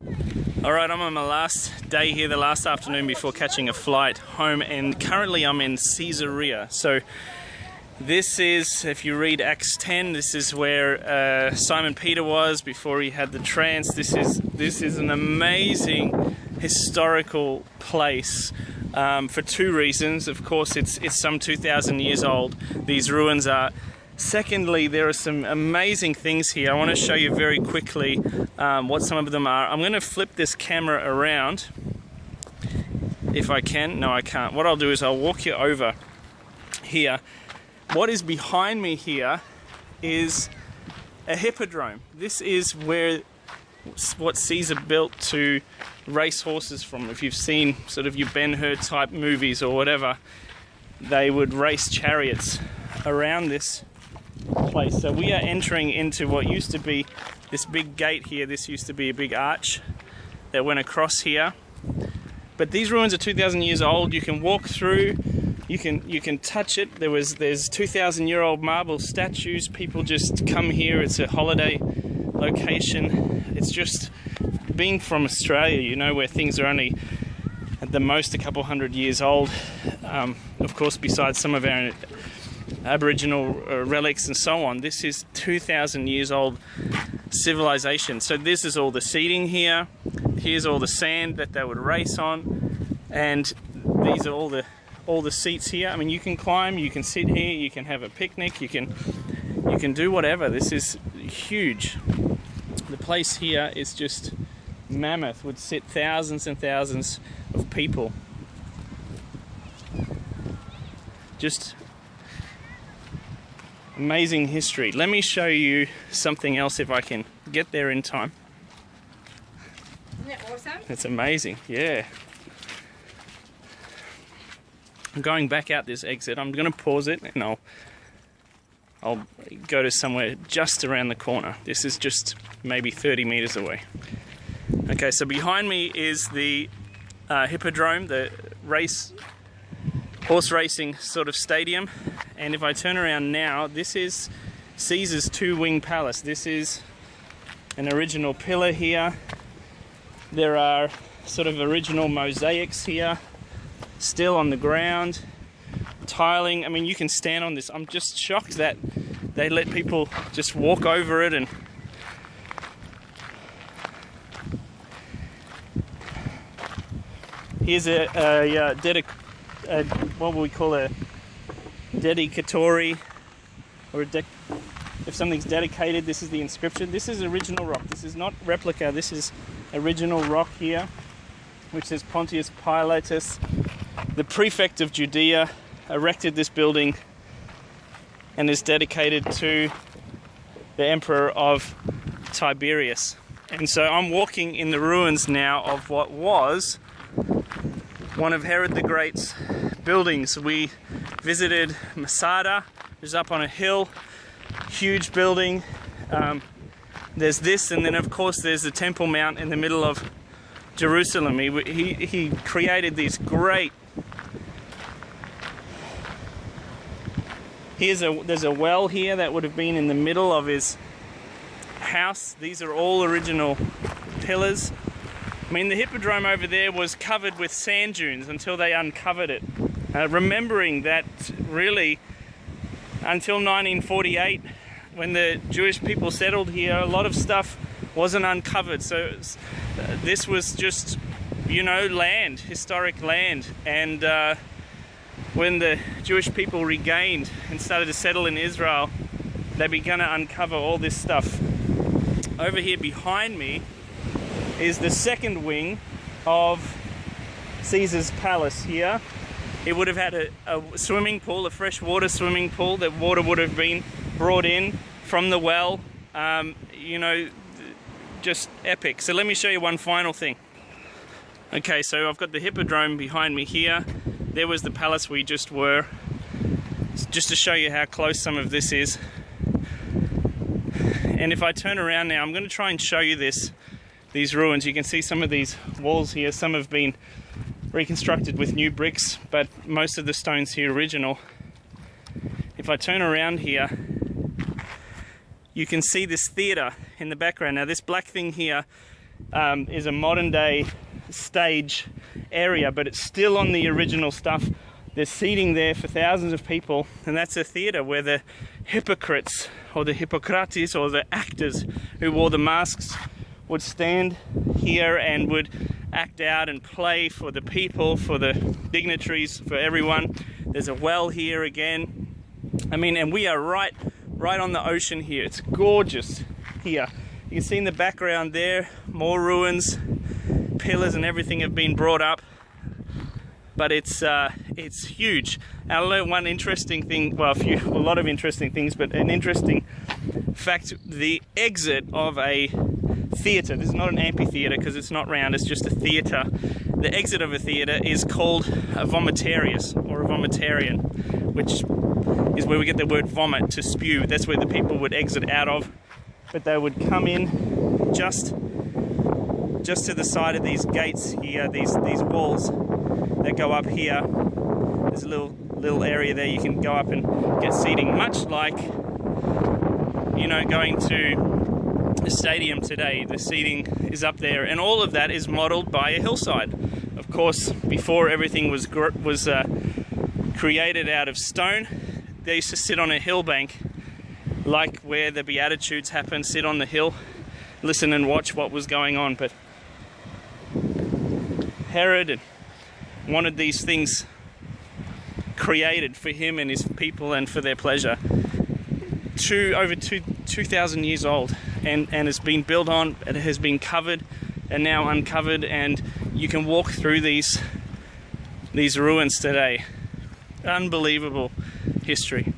Alright, I'm on my last day here, the last afternoon before catching a flight home, and currently I'm in Caesarea. So this is, if you read Acts 10, this is where Simon Peter was before he had the trance. This is an amazing historical place for two reasons. Of course, it's some 2,000 years old, these ruins are. Secondly, there are some amazing things here. I want to show you very quickly what some of them are. I'm going to flip this camera around if I can. No, I can't. What I'll do is I'll walk you over here. What is behind me here is a hippodrome. This is where what Caesar built to race horses from. If you've seen sort of your Ben-Hur type movies or whatever, they would race chariots around this place. So we are entering into what used to be this big gate here. This used to be a big arch that went across here. But these ruins are 2,000 years old. You can walk through, you can touch it. There's 2,000-year-old marble statues. People just come here. It's a holiday location. It's just, being from Australia, you know, where things are only at the most a couple hundred years old. Of course, besides some of our Aboriginal relics and so on, this is 2,000 years old civilization. So this is all the seating here. Here's all the sand that they would race on, and these are all the seats here. I mean, you can climb, you can sit here, you can have a picnic, you can do whatever. This is huge. The place here is just mammoth. Would sit thousands and thousands of people. Just amazing history. Let me show you something else if I can get there in time. Isn't that awesome? It's amazing, yeah. I'm going back out this exit. I'm going to pause it and I'll go to somewhere just around the corner. This is just maybe 30 meters away. Okay, so behind me is the hippodrome, the horse racing sort of stadium. And if I turn around now, this is Caesar's two-wing palace. This is an original pillar here. There are sort of original mosaics here, still on the ground. Tiling, I mean, you can stand on this. I'm just shocked that they let people just walk over it. And here's what we call a dedicatory, or if something's dedicated, this is the inscription. This is original rock. This is not replica. This is original rock here, which says Pontius Pilatus, the prefect of Judea, erected this building and is dedicated to the emperor of Tiberius. And so I'm walking in the ruins now of what was one of Herod the Great's buildings. We visited Masada, which is up on a hill, huge building. There's this, and then of course there's the Temple Mount in the middle of Jerusalem. He created these great. There's a well here that would have been in the middle of his house. These are all original pillars. I mean, the hippodrome over there was covered with sand dunes until they uncovered it. Remembering that really until 1948, when the Jewish people settled here, a lot of stuff wasn't uncovered. So this was just, you know, land, historic land. And when the Jewish people regained and started to settle in Israel, they began to uncover all this stuff. Over here behind me is the second wing of Caesar's palace here. It would have had a swimming pool, a freshwater swimming pool. That water would have been brought in from the well. You know, just epic. So let me show you one final thing. Okay, so I've got the hippodrome behind me here. There was the palace we just were. Just to show you how close some of this is. And if I turn around now, I'm going to try and show you these ruins. You can see some of these walls here. Some have been reconstructed with new bricks, but most of the stones here are original. If I turn around here, you can see this theatre in the background. Now this black thing here is a modern day stage area, but it's still on the original stuff. There's seating there for thousands of people, and that's a theatre where the hypocrites, or the Hippocrates, or the actors who wore the masks would stand here and would act out and play for the people, for the dignitaries, for everyone. There's a well here again. I mean, and we are right on the ocean here. It's gorgeous here. You can see in the background there, more ruins, pillars and everything have been brought up. But it's huge. And I learned one interesting thing, well, a lot of interesting things, but an interesting fact: the exit of a theatre, this is not an amphitheatre because it's not round, it's just a theatre. The exit of a theatre is called a vomitarius, or a vomitarian, which is where we get the word vomit, to spew. That's where the people would exit out of. But they would come in just to the side of these gates here, these walls that go up here. There's a little area there you can go up and get seating, much like, you know, going to the stadium today. The seating is up there, and all of that is modelled by a hillside. Of course, before everything was created out of stone, they used to sit on a hill bank, like where the Beatitudes happen, sit on the hill, listen and watch what was going on. But Herod wanted these things created for him and his people and for their pleasure. Over 2,000 years old, and it's been built on, it has been covered and now uncovered, and you can walk through these ruins today. Unbelievable history.